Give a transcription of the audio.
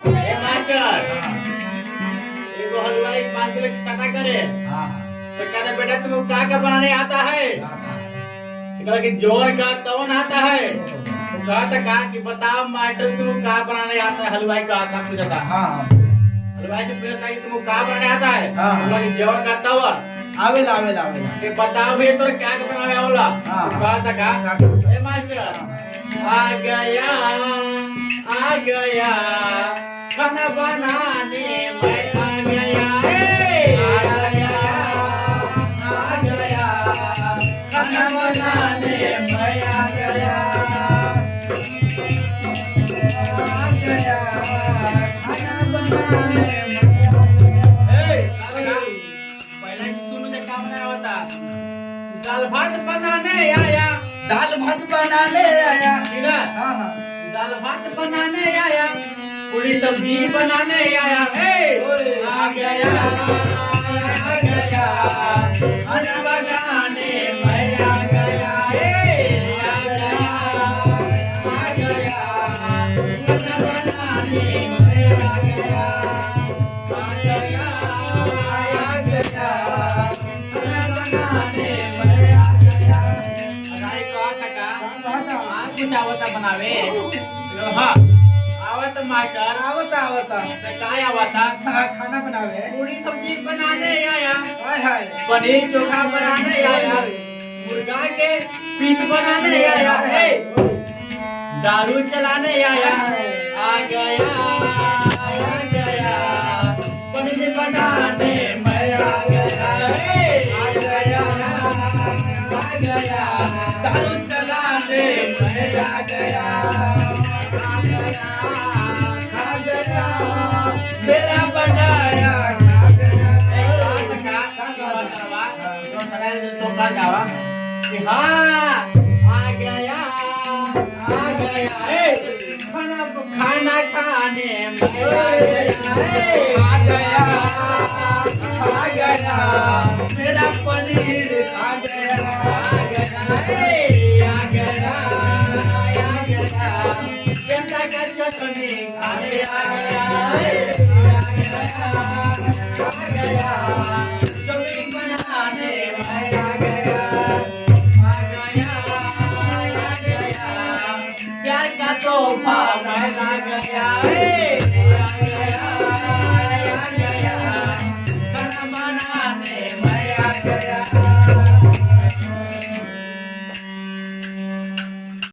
ए master एगो हलवाई 5 kilo की सटा करे। हाँ तो कहता बेटा तुमको क्या बनाने आता है? आता है। तो कहा कि जोर का तवन आता है। तो कहा कि बताओ मास्टर तुमको क्या बनाने आता है? हलवाई का आता पूछा था। हाँ हलवाई से पूछा था कि तुमको क्या बनाने आता है? हाँ। बोला कि जोर का तवन। आवेला आवेला आवेला। कि बताओ भैया तो क्या बनाने आवला? हाँ। तो कहा था ए मास्टर आ गया खाना बनाने मैं आ गया। आ गया खाना बनाने मैं आ गया। खाना बनाने पहला सुनो जे काम नहीं होता। दाल भात बनाने आया। दाल भात बनाने आया। हाँ हाँ दाल भात बनाने आया। पूरी सब्जी बनाने आया। आ गया खाना बनाने मैं आ गया। आ गया खाना बनाने मैं आ गया। आ गया खाना बनाने मैं आ गया। अगाड़ी कहा था आप कुछ आवता बनावे? हाँ आवत मास्टर। आवता आवता। तो काय आवता? खाना बनावे। पूरी सब्जी बनाने आया। हाय हाय। पनीर चोखा बनाने आया। मुर्गा के पीस बनाने आया। दारू चलाने आया। आ गया पनीर बनाने मैं आ गया। आ गया दारू चलाने मैं आ गया। आ गया मेरा बनाया खा गया। तो कर जावा कि हाँ आ गया खाना खाने में आ गया मेरा पनीर खा गया। आ गया केला का चटनी खाने आ गया। चटनी बनाने मैं आ गया। प्यार का तोहफा मैं आ गया।